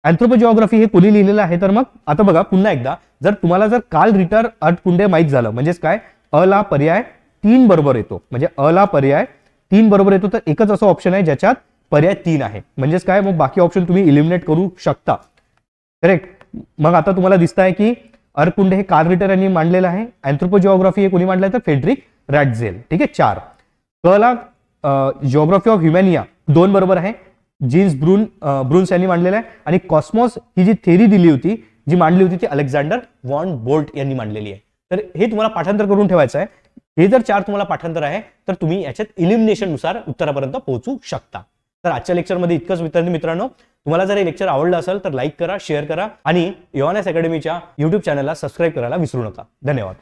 अँथ्रोपोजिओग्राफी हे कोणी लिहिलेलं आहे, तर मग आता बघा पुन्हा एकदा, जर तुम्हाला जर कार्ल रिटर अडकुंडे माहित झालं म्हणजेच काय, अ ला पर्याय 3 बरोबर येतो, म्हणजे अ ला पर्याय 3 बरोबर येतो, तर एकच असं ऑप्शन आहे ज्याच्यात पर्याय 3 आहे, म्हणजेच काय, मग बाकी ऑप्शन तुम्ही इलिमिनेट करू शकता, करेक्ट. मग आता तुम्हाला दिसत आहे की अडकुंडे हे कार्ल रिटर यांनी मांडलेलं आहे. अँथ्रोपोजिओग्राफी हे कोणी मांडलंय, तर फ्रेडरिक रॅटझेल. ठीक आहे. 4 क ला जिओग्राफी ऑफ ह्युमॅनिया 2 बरोबर आहे, जीन्स ब्रुन्स यांनी मांडलेलं आहे. आणि कॉस्मॉस ही जी थेरी दिली होती, जी मांडली होती, ती अलेक्झांडर वॉन बोल्ट यांनी मांडलेली आहे. तर हे तुम्हाला पाठांतर करून ठेवायचं आहे. हे जर 4 तुम्हाला पाठांतर आहे तर तुम्ही याच्यात इलिमिनेशन नुसार उत्तरापर्यंत पोहोचू शकता. तर आजच्या लेक्चरमध्ये इतकंच विद्यार्थी मित्रांनो. तुम्हाला जर हे लेक्चर आवडलं असेल तर लाईक करा, शेअर करा आणि एओएनएस अकॅडमीच्या YouTube चॅनलला सबस्क्राईब करायला विसरू नका. धन्यवाद.